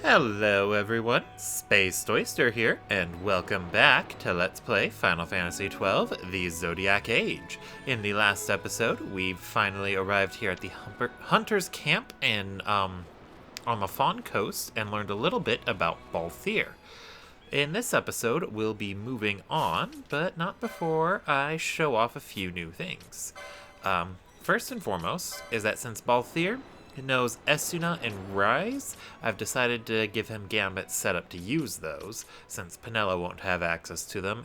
Hello everyone, Space Oyster here, and welcome back to Let's Play Final Fantasy XII The Zodiac Age. In the last episode, we've finally arrived here at the Hunter's Camp on the Phon coast and learned a little bit about Balthier. In this episode, we'll be moving on, but not before I show off a few new things. First and foremost is that since Balthier knows Esuna and Rise, I've decided to give him gambits set up to use those. Since Penelo won't have access to them,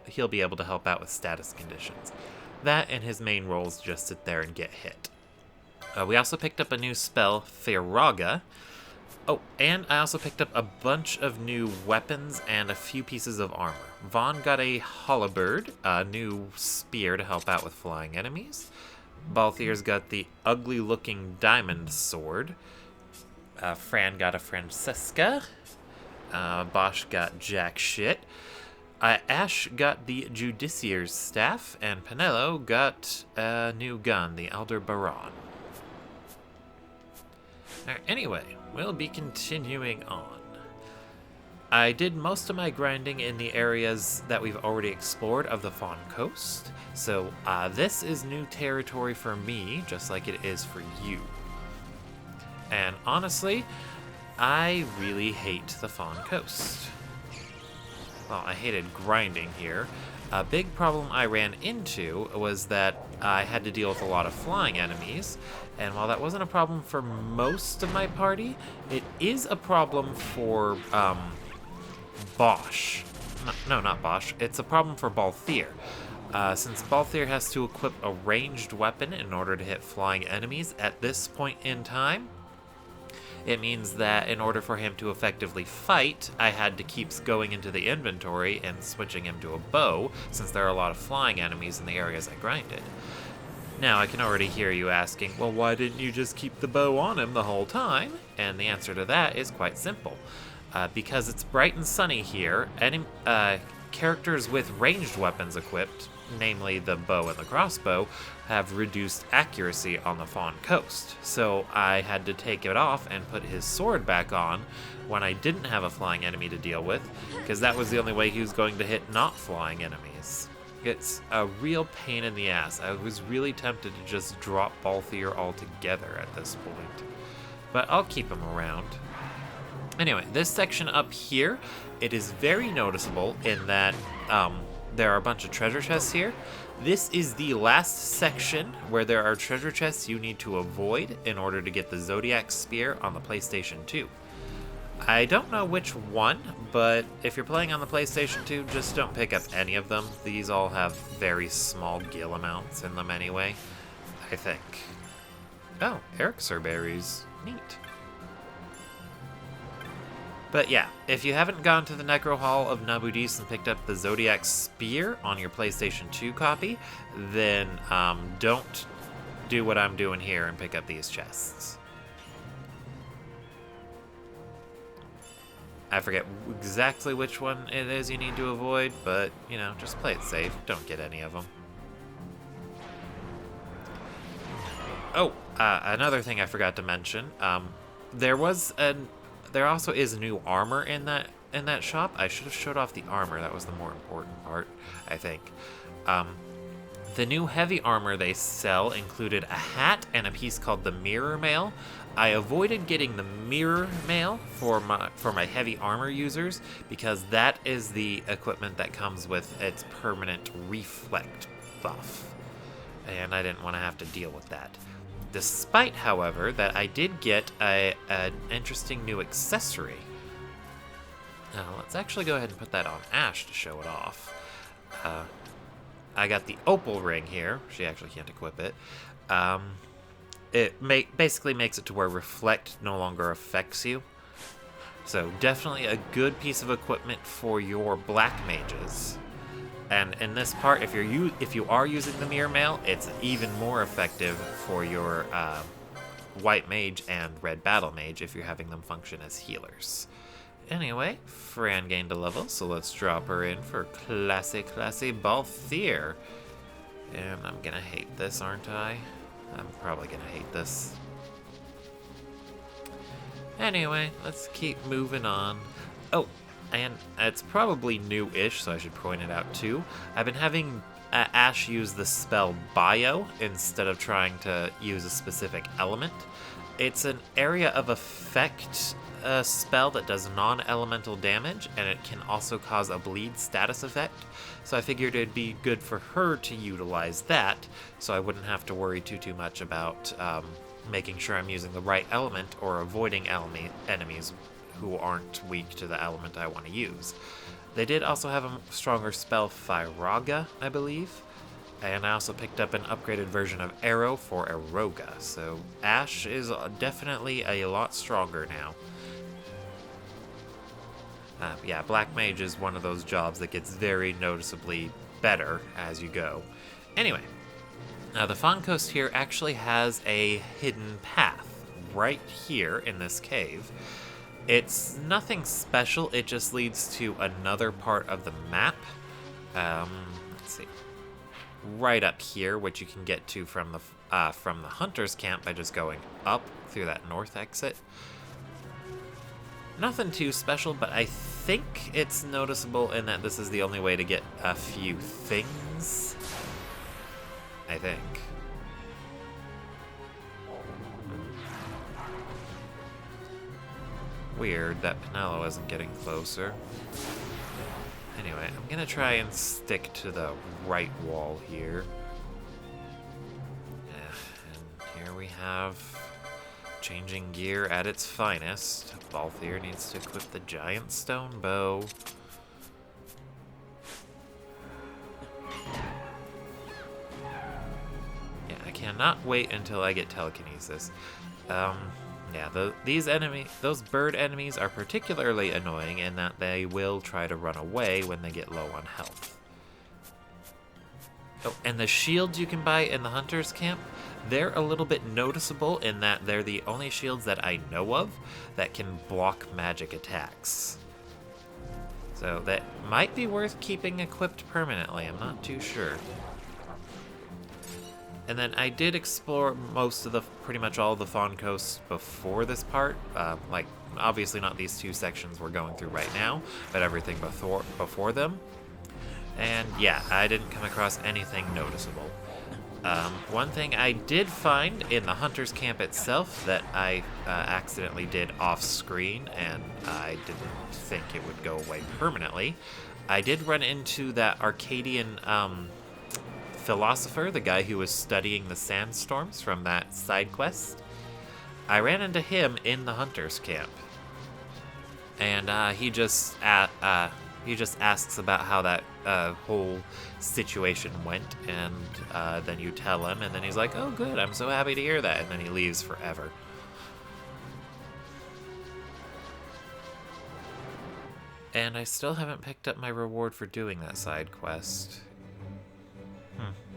he'll be able to help out with status conditions. That and his main roles just sit there and get hit. We also picked up a new spell, Firaga. Oh, and I also picked up a bunch of new weapons and a few pieces of armor. Phon got a halberd, a new spear to help out with flying enemies. Balthier's got the ugly-looking diamond sword. Fran got a Francesca. Bosch got jack shit. Ash got the Judicier's staff, and Penelo got a new gun, the Elder Baron. Anyway, we'll be continuing on. I did most of my grinding in the areas that we've already explored of the Phon coast, so this is new territory for me, just like it is for you. And honestly, I really hate the Phon coast. Well, I hated grinding here. A big problem I ran into was that I had to deal with a lot of flying enemies, and while that wasn't a problem for most of my party, it is a problem for Bosch. No, not Bosch. It's a problem for Balthier. Since Balthier has to equip a ranged weapon in order to hit flying enemies at this point in time, it means that in order for him to effectively fight, I had to keep going into the inventory and switching him to a bow, since there are a lot of flying enemies in the areas I grinded. Now, I can already hear you asking, well, why didn't you just keep the bow on him the whole time? And the answer to that is quite simple. Because it's bright and sunny here, characters with ranged weapons equipped, namely the bow and the crossbow, have reduced accuracy on the Phon coast. So I had to take it off and put his sword back on when I didn't have a flying enemy to deal with, because that was the only way he was going to hit not flying enemies. It's a real pain in the ass. I was really tempted to just drop Balthier altogether at this point, but I'll keep him around. Anyway, this section up here, it is very noticeable in that there are a bunch of treasure chests here. This is the last section where there are treasure chests you need to avoid in order to get the Zodiac Spear on the PlayStation 2. I don't know which one, but if you're playing on the PlayStation 2, just don't pick up any of them. These all have very small gil amounts in them anyway, I think. Oh, Elixir berries. Neat. But yeah, if you haven't gone to the Necro Hall of Nabudis and picked up the Zodiac Spear on your PlayStation 2 copy, then don't do what I'm doing here and pick up these chests. I forget exactly which one it is you need to avoid, but, you know, just play it safe. Don't get any of them. Oh, another thing I forgot to mention. There also is new armor in that shop. I should have showed off the armor. That was the more important part, I think. The new heavy armor they sell included a hat and a piece called the Mirror Mail. I avoided getting the Mirror Mail for my heavy armor users because that is the equipment that comes with its permanent reflect buff, and I didn't want to have to deal with that. Despite, however, that I did get an interesting new accessory. Now, let's actually go ahead and put that on Ash to show it off. I got the Opal ring here. She actually can't equip it. It basically makes it to where Reflect no longer affects you. So definitely a good piece of equipment for your black mages. And in this part, if you are using the Mirror Mail, it's even more effective for your white mage and red battle mage if you're having them function as healers. Anyway, Fran gained a level, so let's drop her in for classy Balthier. And I'm gonna hate this, aren't I? I'm probably gonna hate this. Anyway, let's keep moving on. Oh, and it's probably new-ish, so I should point it out too. I've been having Ash use the spell Bio instead of trying to use a specific element. It's an area of effect spell that does non-elemental damage, and it can also cause a bleed status effect. So I figured it'd be good for her to utilize that, so I wouldn't have to worry too much about making sure I'm using the right element or avoiding enemies who aren't weak to the element I want to use. They did also have a stronger spell, Firaga, I believe. And I also picked up an upgraded version of Arrow for Eroga, so Ash is definitely a lot stronger now. Yeah, Black Mage is one of those jobs that gets very noticeably better as you go. Anyway, now the Phon Coast here actually has a hidden path right here in this cave. It's nothing special, it just leads to another part of the map. Let's see. Right up here, which you can get to from the hunter's camp by just going up through that north exit. Nothing too special, but I think it's noticeable in that this is the only way to get a few things. I think. Weird that Pinello isn't getting closer. Anyway, I'm gonna try and stick to the right wall here. And here we have changing gear at its finest. Balthier needs to equip the giant stone bow. Yeah, I cannot wait until I get telekinesis. Yeah, those bird enemies are particularly annoying in that they will try to run away when they get low on health. Oh, and the shields you can buy in the hunter's camp, they're a little bit noticeable in that they're the only shields that I know of that can block magic attacks. So that might be worth keeping equipped permanently, I'm not too sure. And then I did explore pretty much all of the Phon Coast before this part. Like, obviously not these two sections we're going through right now, but everything before them. And yeah, I didn't come across anything noticeable. One thing I did find in the Hunter's Camp itself that I accidentally did off-screen, and I didn't think it would go away permanently. I did run into that Arcadian philosopher, the guy who was studying the sandstorms from that side quest. I ran into him in the Hunter's Camp, and he just asks about how that whole situation went, and then you tell him, and then he's like, "Oh, good! I'm so happy to hear that," and then he leaves forever. And I still haven't picked up my reward for doing that side quest.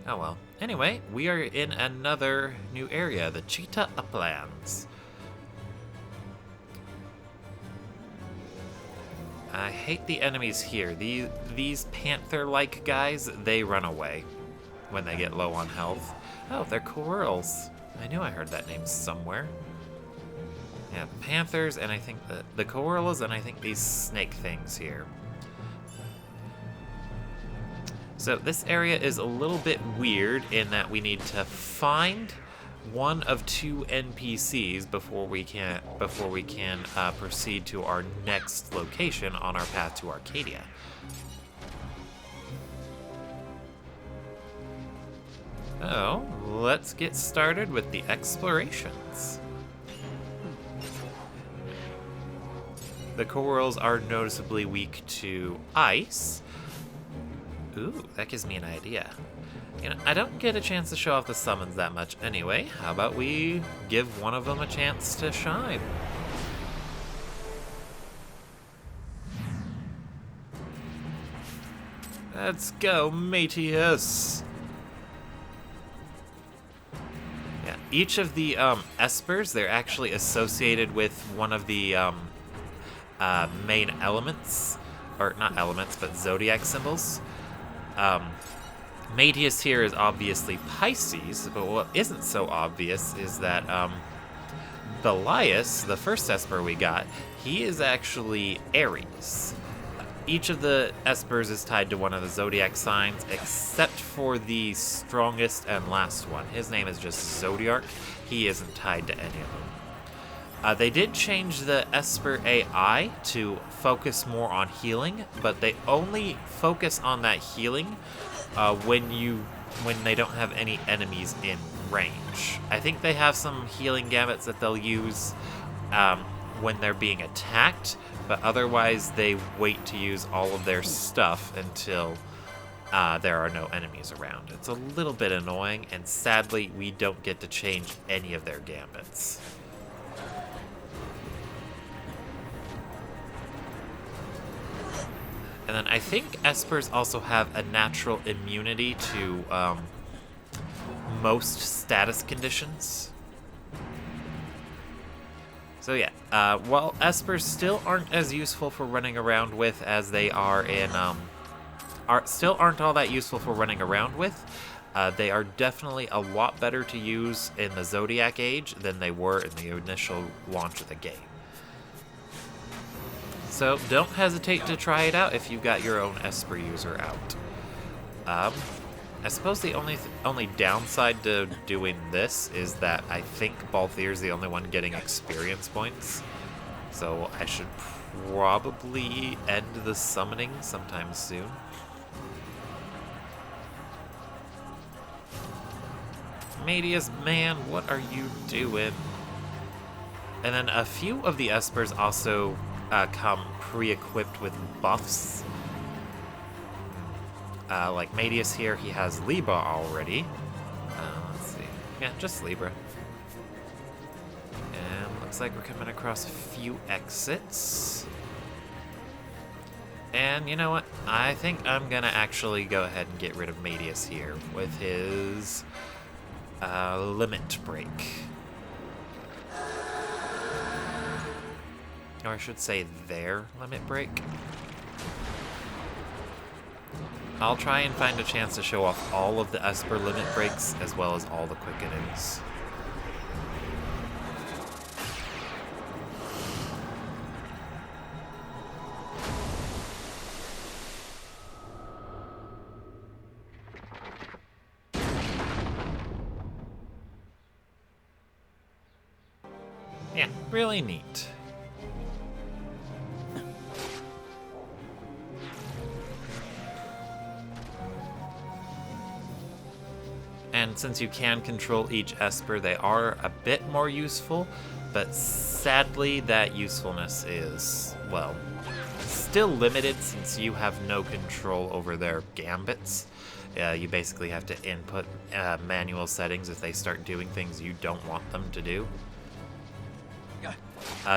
Oh well. Anyway, we are in another new area, the Tchita Uplands. I hate the enemies here. These panther-like guys, they run away when they get low on health. Oh, they're Coeurls. I knew I heard that name somewhere. Yeah, the panthers, and I think the Coeurls, and I think these snake things here. So this area is a little bit weird in that we need to find one of two NPCs before we can proceed to our next location on our path to Arcadia. So let's get started with the explorations. The Coeurls are noticeably weak to ice. Ooh, that gives me an idea. You know, I don't get a chance to show off the summons that much anyway. How about we give one of them a chance to shine? Let's go, Mateus! Yeah, each of the espers, they're actually associated with one of the main elements, or not elements, but zodiac symbols. Mateus here is obviously Pisces, but what isn't so obvious is that Belias, the first Esper we got, he is actually Aries. Each of the Espers is tied to one of the zodiac signs, except for the strongest and last one. His name is just Zodiac. He isn't tied to any of them. They did change the Esper AI to focus more on healing, but they only focus on that healing when they don't have any enemies in range. I think they have some healing gambits that they'll use when they're being attacked, but otherwise they wait to use all of their stuff until there are no enemies around. It's a little bit annoying, and sadly we don't get to change any of their gambits. And then I think Espers also have a natural immunity to most status conditions. So yeah, while Espers still aren't as useful for running around with as they are in, still aren't all that useful for running around with, they are definitely a lot better to use in the Zodiac Age than they were in the initial launch of the game. So don't hesitate to try it out if you've got your own Esper user out. I suppose the only downside to doing this is that I think Balthier's the only one getting experience points. So I should probably end the summoning sometime soon. Medius, man, what are you doing? And then a few of the Espers also come pre-equipped with buffs. Like Medius here, he has Libra already. Let's see. Yeah, just Libra. And looks like we're coming across a few exits. And you know what? I think I'm gonna actually go ahead and get rid of Medius here with his limit break. Or I should say their limit break. I'll try and find a chance to show off all of the Esper limit breaks as well as all the quickenings. Yeah, really neat. And since you can control each Esper, they are a bit more useful, but sadly that usefulness is, well, still limited since you have no control over their gambits. You basically have to input manual settings if they start doing things you don't want them to do.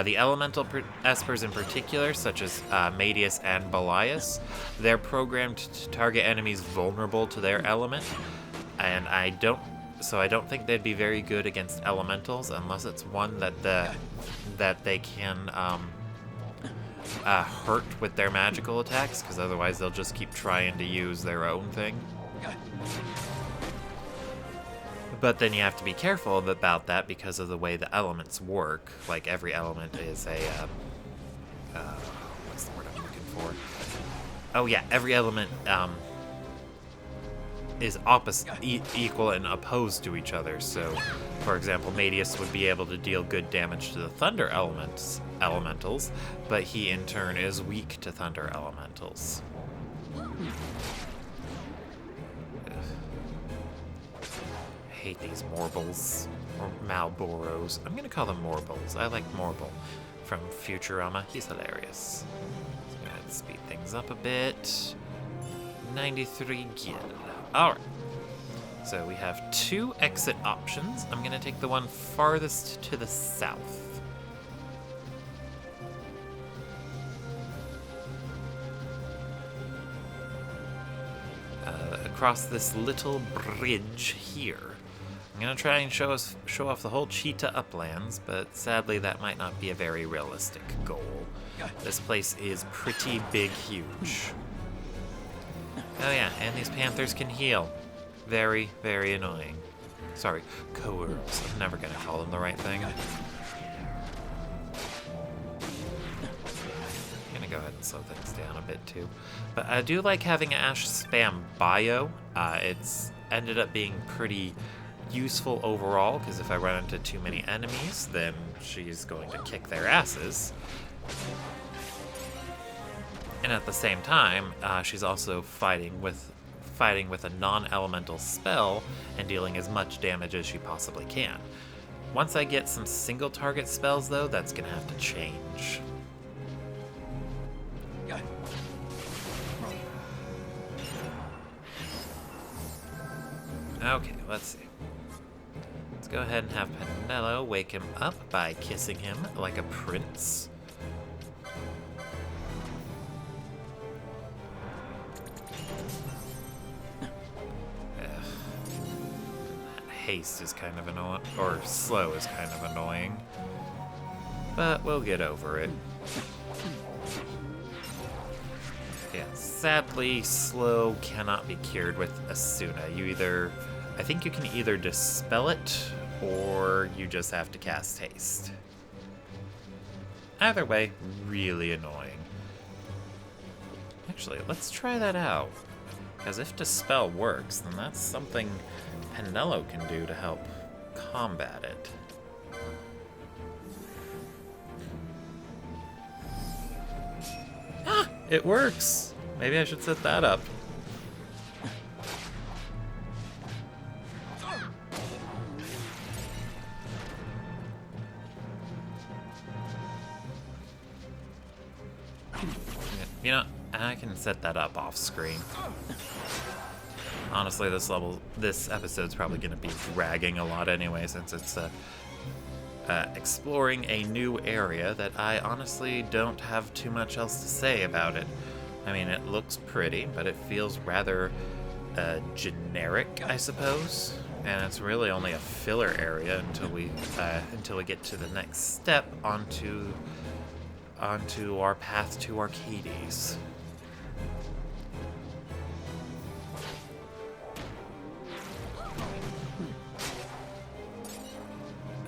The elemental Espers in particular, such as Medius and Belias, they're programmed to target enemies vulnerable to their element. And I don't think they'd be very good against elementals unless it's one that they can hurt with their magical attacks, because otherwise they'll just keep trying to use their own thing. But then you have to be careful about that because of the way the elements work. Like every element is a what's the word I'm looking for? Oh yeah, every element is equal and opposed to each other. So, for example, Medius would be able to deal good damage to the thunder elementals, but he in turn is weak to thunder elementals. I hate these Morbles, or Malboros. I'm gonna call them Morbles. I like Morble from Futurama. He's hilarious. So I'm gonna speed things up a bit. 93 gil. Alright, so we have 2 exit options. I'm going to take the one farthest to the south. Across this little bridge here. I'm going to try and show off the whole Tchita Uplands, but sadly that might not be a very realistic goal. This place is pretty big, huge. Oh yeah, and these panthers can heal. Very, very annoying. Sorry, coerce. I'm never gonna call them the right thing. ahead and slow things down a bit too. But I do like having Ashe spam bio. It's ended up being pretty useful overall, because if I run into too many enemies, then she's going to kick their asses. And at the same time, she's also fighting with a non-elemental spell and dealing as much damage as she possibly can. Once I get some single target spells, though, that's gonna have to change. Okay, let's see. Let's go ahead and have Penelo wake him up by kissing him like a prince. Haste is kind of annoying, or slow is kind of annoying, but we'll get over it. Yeah, sadly, slow cannot be cured with Asuna. I think you can either dispel it, or you just have to cast haste. Either way, really annoying. Actually, let's try that out, because if dispel works, then that's something Penelo can do to help combat it. Ah, it works! Maybe I should set that up. You know, I can set that up off screen. Honestly, this episode's probably going to be dragging a lot anyway, since it's exploring a new area that I honestly don't have too much else to say about it. I mean, it looks pretty, but it feels rather generic, I suppose. And it's really only a filler area until we get to the next step onto our path to Archades.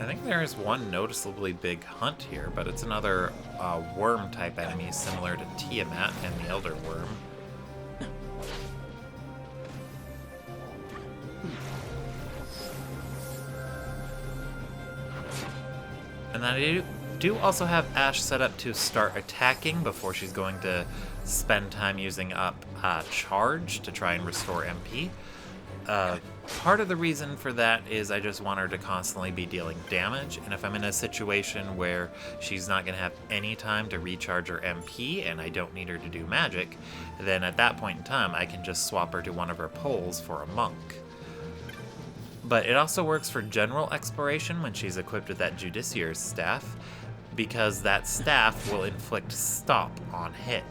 I think there is one noticeably big hunt here, but it's another worm-type enemy similar to Tiamat and the Elder Worm. And then I do also have Ashe set up to start attacking before she's going to spend time using up Charge to try and restore MP. Part of the reason for that is I just want her to constantly be dealing damage, and if I'm in a situation where she's not going to have any time to recharge her MP and I don't need her to do magic, then at that point in time I can just swap her to one of her poles for a monk. But it also works for general exploration when she's equipped with that Judicier's staff, because that staff will inflict stop on hit.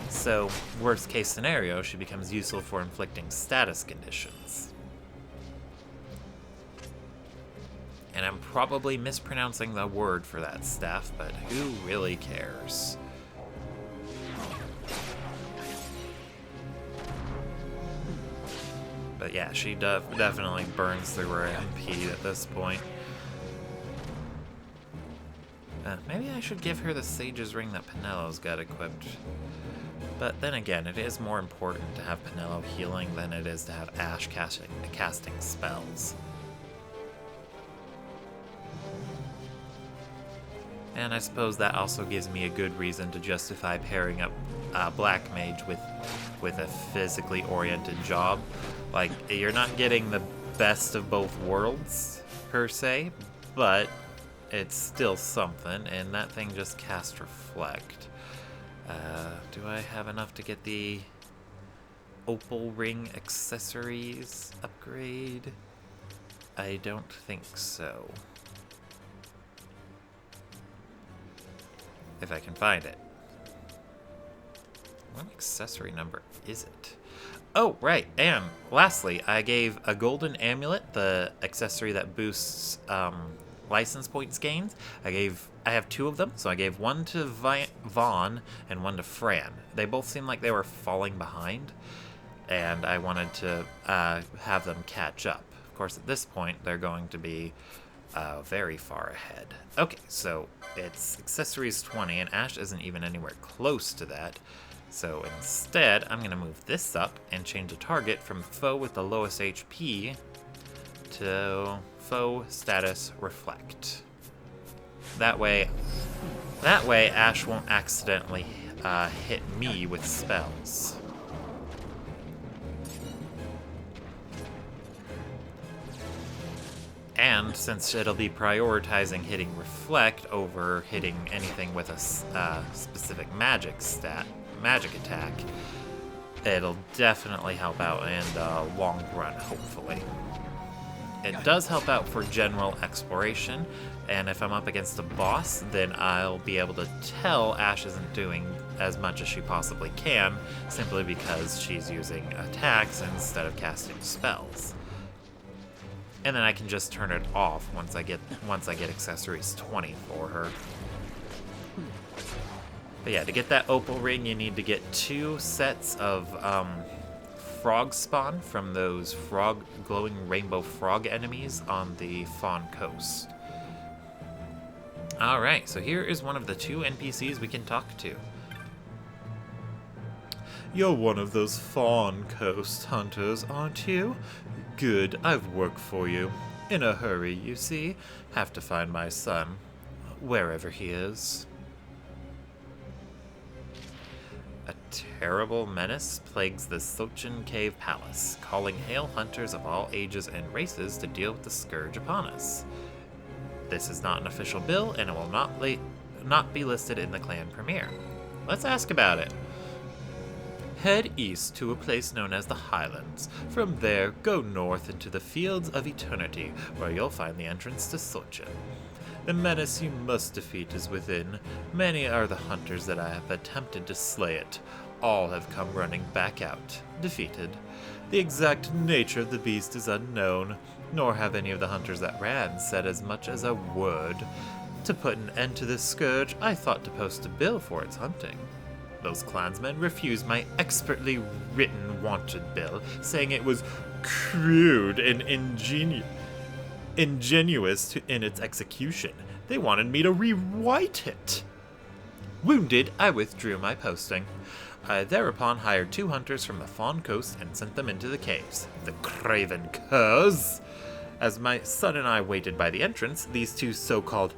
So, worst case scenario, she becomes useful for inflicting status conditions. And I'm probably mispronouncing the word for that staff, but who really cares? But yeah, she definitely burns through her MP at this point. Maybe I should give her the Sage's Ring that Penelo's got equipped. But then again, it is more important to have Penelo healing than it is to have Ashe casting spells. And I suppose that also gives me a good reason to justify pairing up Black Mage with a physically oriented job. Like, you're not getting the best of both worlds, per se, but it's still something, and that thing just cast Reflect. Do I have enough to get the Opal Ring accessories upgrade? I don't think so. If I can find it. What accessory number is it? Oh, right, and lastly, I gave a golden amulet, the accessory that boosts license points gains. I have two of them, so I gave one to Phon and one to Fran. They both seemed like they were falling behind, and I wanted to have them catch up. Of course, at this point, they're going to be Very far ahead. Okay, so it's accessories 20, and Ash isn't even anywhere close to that. So instead, I'm going to move this up and change the target from foe with the lowest HP to foe status reflect. That way Ash won't accidentally hit me with spells. And since it'll be prioritizing hitting reflect over hitting anything with a specific magic attack, it'll definitely help out in the long run, hopefully. It does help out for general exploration, and if I'm up against a boss, then I'll be able to tell Ash isn't doing as much as she possibly can, simply because she's using attacks instead of casting spells. And then I can just turn it off once I get accessories 20 for her. But yeah, to get that opal ring, you need to get 2 sets of frog spawn from those glowing rainbow frog enemies on the Phon coast. Alright, so here is one of the 2 NPCs we can talk to. You're one of those Phon coast hunters, aren't you? Good, I've work for you. In a hurry, you see. Have to find my son, wherever he is. A terrible menace plagues the Sochin Cave Palace, calling hail hunters of all ages and races to deal with the scourge upon us. This is not an official bill, and it will not be listed in the clan premiere. Let's ask about it. Head east to a place known as the Highlands. From there, go north into the Fields of Eternity, where you'll find the entrance to Sochin. The menace you must defeat is within. Many are the hunters that I have attempted to slay it. All have come running back out, defeated. The exact nature of the beast is unknown, nor have any of the hunters that ran said as much as a word. To put an end to this scourge, I thought to post a bill for its hunting. Those clansmen refused my expertly written wanted bill, saying it was crude and ingenuous in its execution. They wanted me to rewrite it. Wounded, I withdrew my posting. I thereupon hired 2 hunters from the Phon coast and sent them into the caves. The craven curs! As my son and I waited by the entrance, these 2 so-called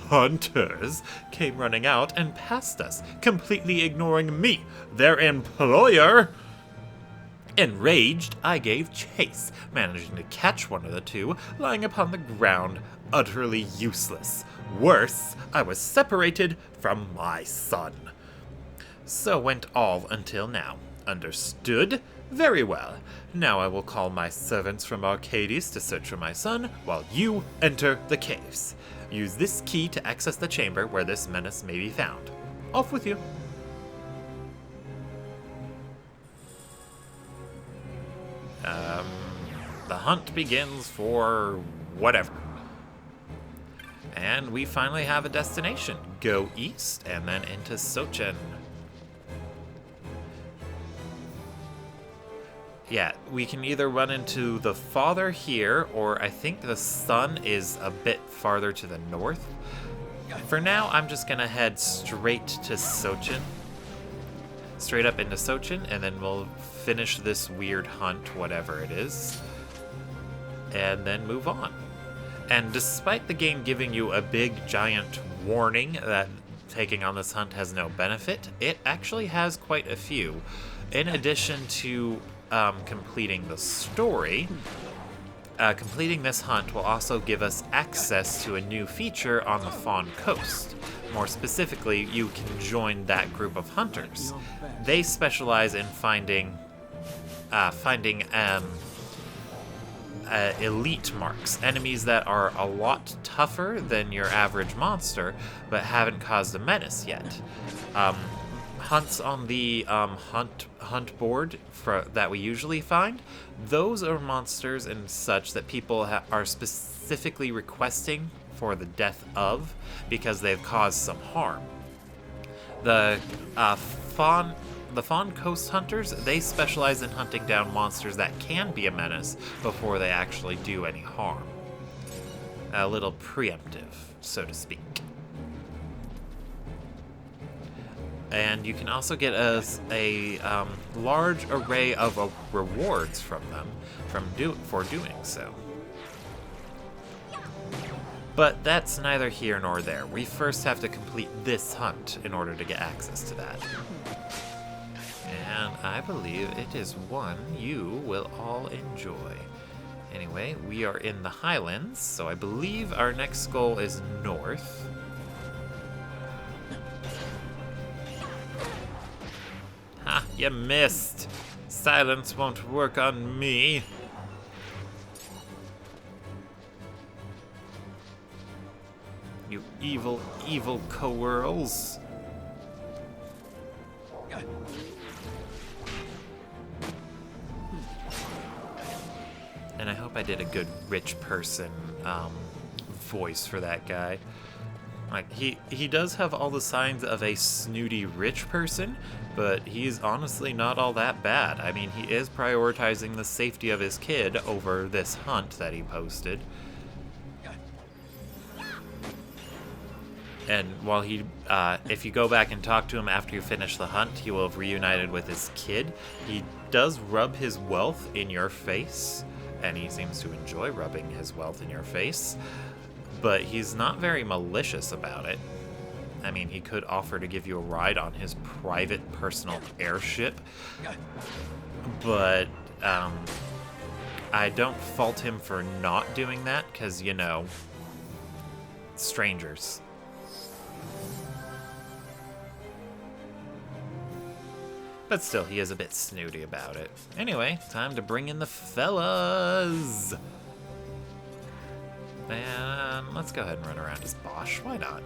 hunters came running out and passed us, completely ignoring me, their employer. Enraged, I gave chase, managing to catch one of the 2 lying upon the ground, utterly useless. Worse, I was separated from my son. So went all until now. Understood? Very well. Now I will call my servants from Archades to search for my son, while you enter the caves. Use this key to access the chamber where this menace may be found. Off with you. The hunt begins for whatever. And we finally have a destination. Go east and then into Sochin. Yeah, we can either run into the father here, or I think the son is a bit farther to the north. For now, I'm just gonna head straight to Sochin. Straight up into Sochin, and then we'll finish this weird hunt, whatever it is, and then move on. And despite the game giving you a big, giant warning that taking on this hunt has no benefit, it actually has quite a few. In addition to completing the story, completing this hunt will also give us access to a new feature on the Phon coast. More specifically, you can join that group of hunters. They specialize in finding elite marks, enemies that are a lot tougher than your average monster, but haven't caused a menace yet. Hunts on the hunt board that we usually find, those are monsters and such that people are specifically requesting for the death of because they've caused some harm. The Phon Coast Hunters, they specialize in hunting down monsters that can be a menace before they actually do any harm. a little preemptive, so to speak. And you can also get a large array of rewards from them for doing so. But that's neither here nor there. We first have to complete this hunt in order to get access to that. And I believe it is one you will all enjoy. Anyway, we are in the Highlands, so I believe our next goal is north. Ha, you missed! Silence won't work on me. You evil, evil co-worlds. And I hope I did a good rich person voice for that guy. Like, he does have all the signs of a snooty rich person, but he's honestly not all that bad. I mean, he is prioritizing the safety of his kid over this hunt that he posted. And while he, if you go back and talk to him after you finish the hunt, he will have reunited with his kid. He does rub his wealth in your face, and he seems to enjoy rubbing his wealth in your face, but he's not very malicious about it. I mean, he could offer to give you a ride on his private personal airship, but I don't fault him for not doing that, because, you know, strangers. But still, he is a bit snooty about it. Anyway, time to bring in the fellas! And let's go ahead and run around as Bosch. Why not?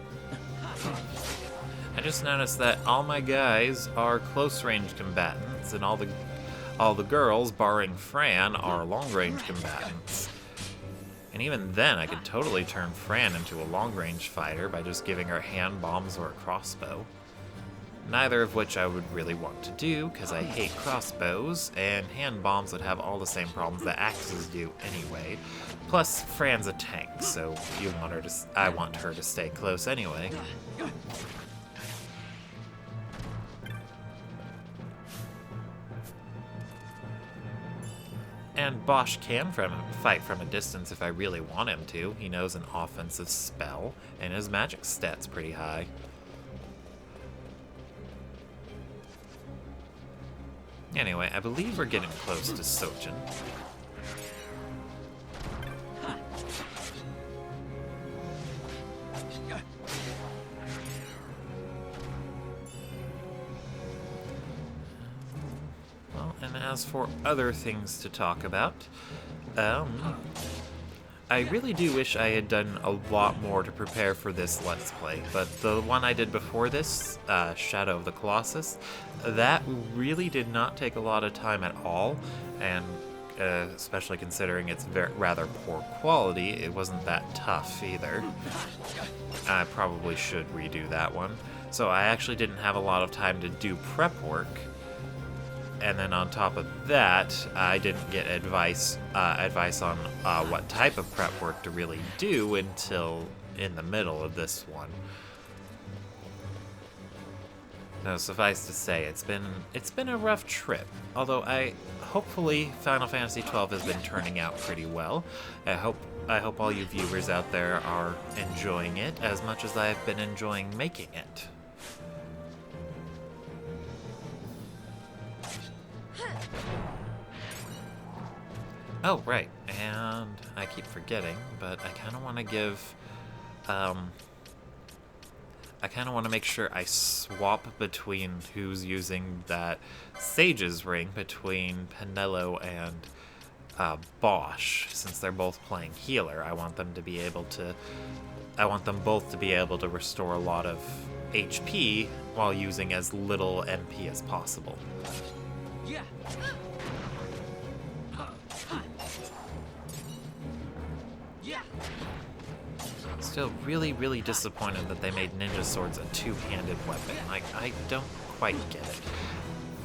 I just noticed that all my guys are close-range combatants, and all the girls, barring Fran, are long-range combatants. And even then, I could totally turn Fran into a long-range fighter by just giving her hand bombs or a crossbow. Neither of which I would really want to do, because I hate crossbows, and hand bombs would have all the same problems that axes do anyway. Plus, Fran's a tank, so I want her to stay close anyway. And Bosch can fight from a distance if I really want him to. He knows an offensive spell, and his magic stat's pretty high. Anyway, I believe we're getting close to Sojin. Well, and as for other things to talk about, I really do wish I had done a lot more to prepare for this Let's Play, but the one I did before this, Shadow of the Colossus, that really did not take a lot of time at all, and especially considering its rather poor quality, it wasn't that tough either. I probably should redo that one. So I actually didn't have a lot of time to do prep work. And then on top of that, I didn't get advice on what type of prep work to really do until in the middle of this one. Now, suffice to say, it's been a rough trip. Although hopefully Final Fantasy XII has been turning out pretty well. I hope all you viewers out there are enjoying it as much as I've been enjoying making it. Oh, right, and I keep forgetting, but I kind of want to give, I kind of want to make sure I swap between who's using that Sage's ring between Penelo and Bosch, since they're both playing healer. I want them both to be able to restore a lot of HP while using as little MP as possible. Yeah. Still really, really disappointed that they made ninja swords a two-handed weapon. Like, I don't quite get it.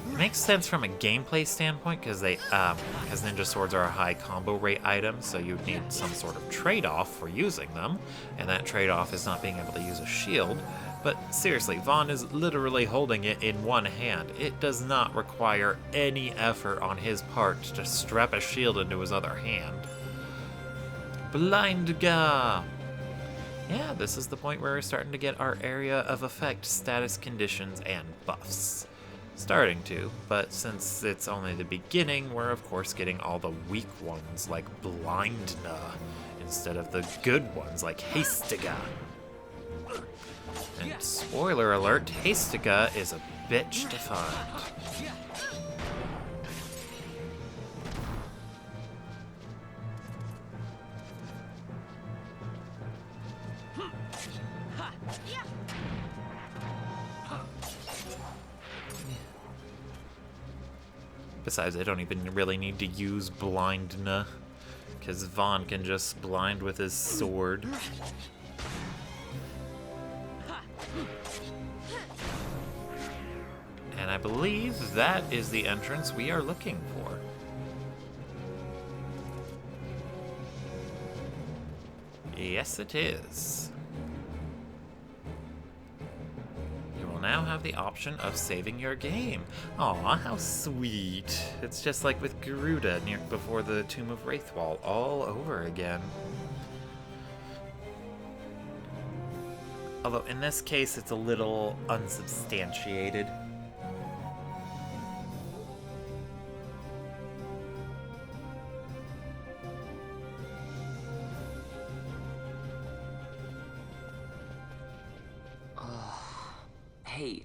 It makes sense from a gameplay standpoint because because ninja swords are a high combo rate item, so you'd need some sort of trade-off for using them, and that trade-off is not being able to use a shield. But seriously, Phon is literally holding it in one hand. It does not require any effort on his part to strap a shield into his other hand. Blind Ga! Yeah, this is the point where we're starting to get our area of effect status conditions and buffs. Starting to, but since it's only the beginning, we're of course getting all the weak ones like Blindna instead of the good ones like Hastiga. And spoiler alert, Hastiga is a bitch to find. Besides, I don't even really need to use Blindna, because Phon can just blind with his sword. And I believe that is the entrance we are looking for. Yes, it is. You will now have the option of saving your game. Aw, how sweet. It's just like with Garuda before the Tomb of Wraithwall all over again. Although in this case it's a little unsubstantiated. Hey,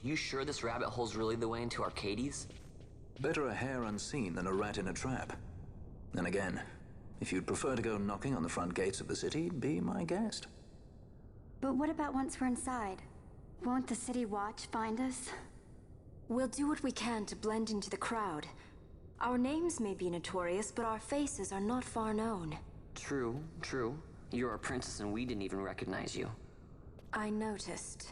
you sure this rabbit hole's really the way into Archades? Better a hare unseen than a rat in a trap. And again, if you'd prefer to go knocking on the front gates of the city, be my guest. But what about once we're inside? Won't the city watch find us? We'll do what we can to blend into the crowd. Our names may be notorious, but our faces are not far known. True, true. You're a princess and we didn't even recognize you. I noticed.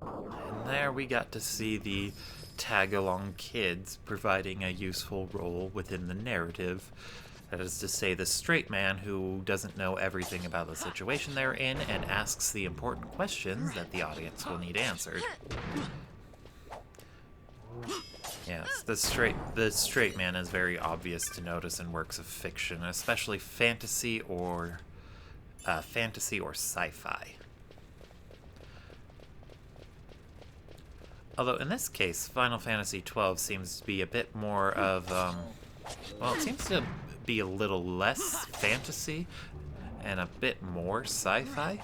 And there we got to see the tag-along kids providing a useful role within the narrative. That is to say, the straight man who doesn't know everything about the situation they're in and asks the important questions that the audience will need answered. Yes, the straight man is very obvious to notice in works of fiction, especially fantasy or sci-fi. Although in this case, Final Fantasy XII seems to be a bit more of, well, it seems to be a little less fantasy and a bit more sci-fi,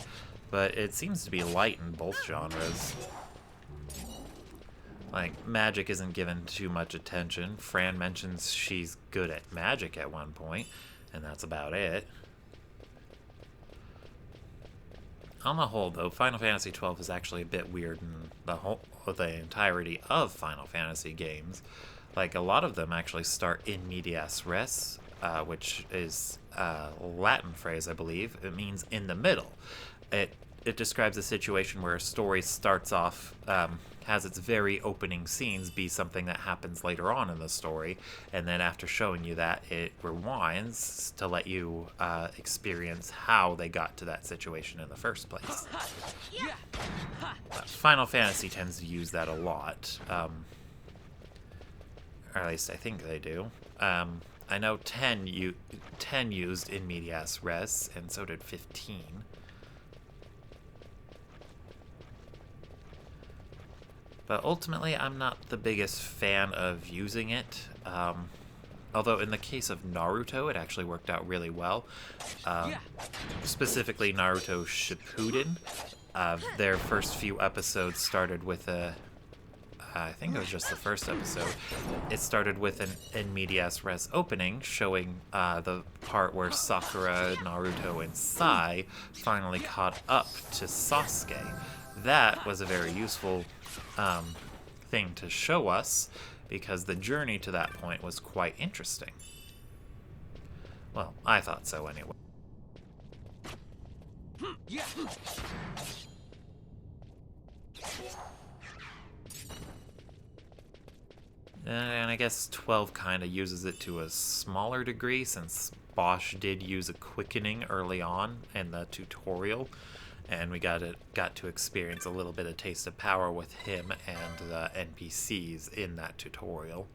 but it seems to be light in both genres. Like, magic isn't given too much attention. Fran mentions she's good at magic at one point, and that's about it. On the whole, though, Final Fantasy XII is actually a bit weird in the entirety of Final Fantasy games. Like, a lot of them actually start in medias res, which is a Latin phrase, I believe. It means in the middle. It describes a situation where a story starts off, has its very opening scenes be something that happens later on in the story, and then after showing you that, it rewinds to let you experience how they got to that situation in the first place. Final Fantasy tends to use that a lot, or at least I think they do. I know 10 used in medias res, and so did 15. But ultimately, I'm not the biggest fan of using it. Although in the case of Naruto, it actually worked out really well. Specifically, Naruto Shippuden. Their first few episodes started with I think it was just the first episode. It started with an in medias res opening showing the part where Sakura, Naruto, and Sai finally caught up to Sasuke. That was a very useful thing to show us, because the journey to that point was quite interesting. Well, I thought so anyway. And I guess 12 kind of uses it to a smaller degree, since Bosch did use a quickening early on in the tutorial, and we got to experience a little bit of taste of power with him and the NPCs in that tutorial.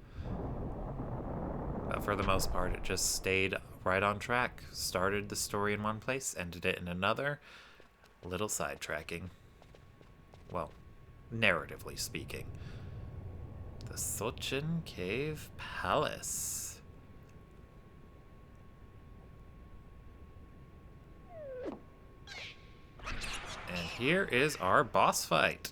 But for the most part, it just stayed right on track. Started the story in one place, ended it in another. A little sidetracking. Well, narratively speaking. The Sochin Cave Palace. And here is our boss fight.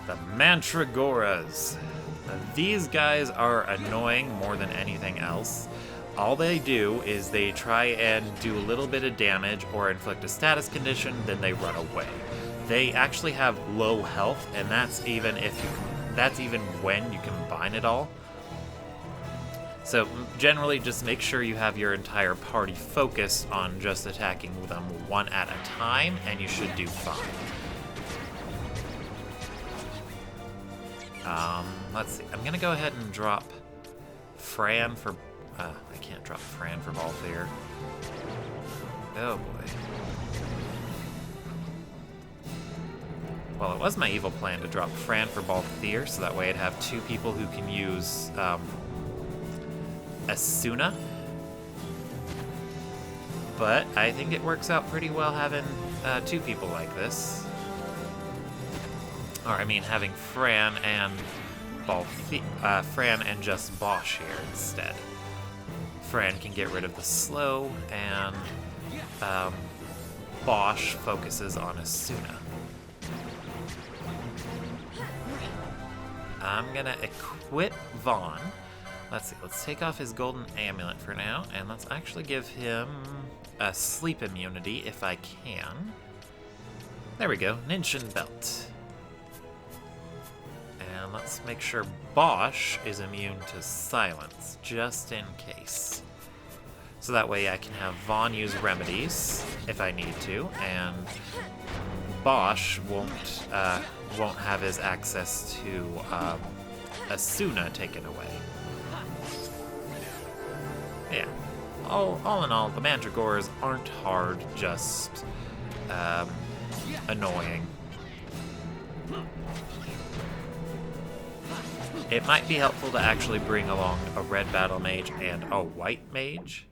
The Mantragoras. These guys are annoying more than anything else. All they do is they try and do a little bit of damage or inflict a status condition, then they run away. They actually have low health, and that's even when you combine it all. So generally just make sure you have your entire party focused on just attacking them one at a time, and you should do fine. Let's see. I'm gonna go ahead and drop Fran for... I can't drop Fran for Balthier. Oh boy. Well, it was my evil plan to drop Fran for Balthier, so that way I'd have two people who can use Asuna. But I think it works out pretty well having two people like this. Or I mean, having Fran and Fran and just Bosch here instead. Fran can get rid of the slow, and Bosch focuses on Asuna. I'm gonna equip Phon. Let's see, let's take off his golden amulet for now, and let's actually give him a sleep immunity if I can. There we go, Ninshin belt. And let's make sure Bosch is immune to silence, just in case. So that way I can have Phon use remedies if I need to, and Bosch won't have his access to Asuna taken away. Yeah. All in all, the Mandragores aren't hard, just annoying. It might be helpful to actually bring along a red battle mage and a white mage,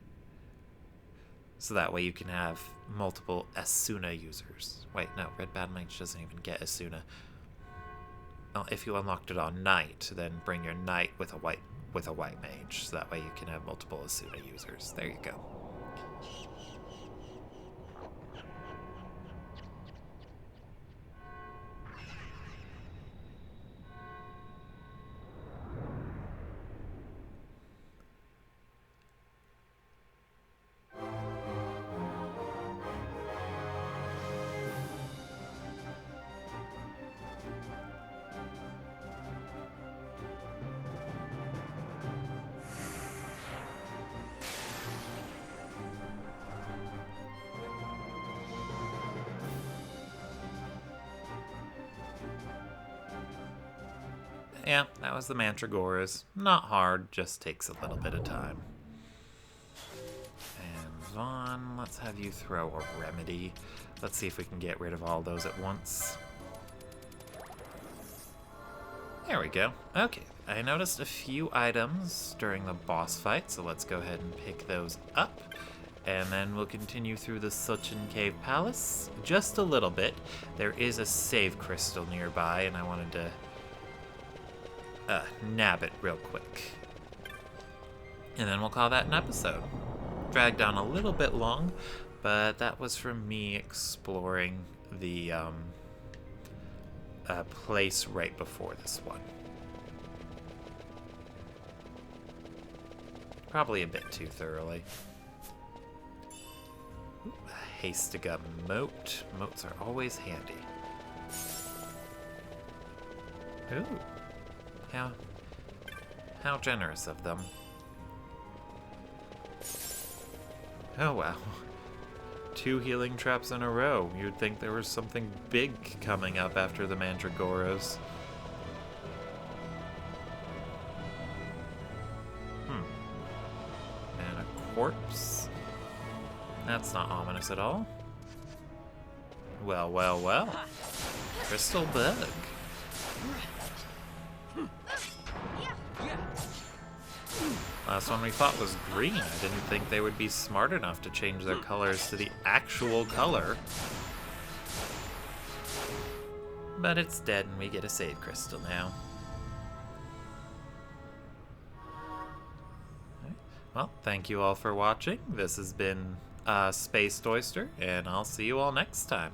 so that way you can have multiple Asuna users. Wait, no, red battle mage doesn't even get Asuna. Well, if you unlocked it on knight, then bring your knight with a white mage, so that way you can have multiple Asuna users. There you go. Yeah, that was the Mantragoras. Not hard, just takes a little bit of time. And Phon, let's have you throw a remedy. Let's see if we can get rid of all those at once. There we go. Okay, I noticed a few items during the boss fight, so let's go ahead and pick those up. And then we'll continue through the Sochin Cave Palace. Just a little bit. There is a save crystal nearby, and I wanted to nab it real quick. And then we'll call that an episode. Dragged on a little bit long, but that was from me exploring the place right before this one. Probably a bit too thoroughly. Ooh, a Hastiga moat. Moats are always handy. Ooh. How generous of them. Oh wow. 2 healing traps in a row. You'd think there was something big coming up after the Mandragoras. And a corpse? That's not ominous at all. Well, well, well. Crystal bug. Last one we fought was green. I didn't think they would be smart enough to change their colors to the actual color. But it's dead and we get a save crystal now. Well, thank you all for watching. This has been Space Oyster, and I'll see you all next time.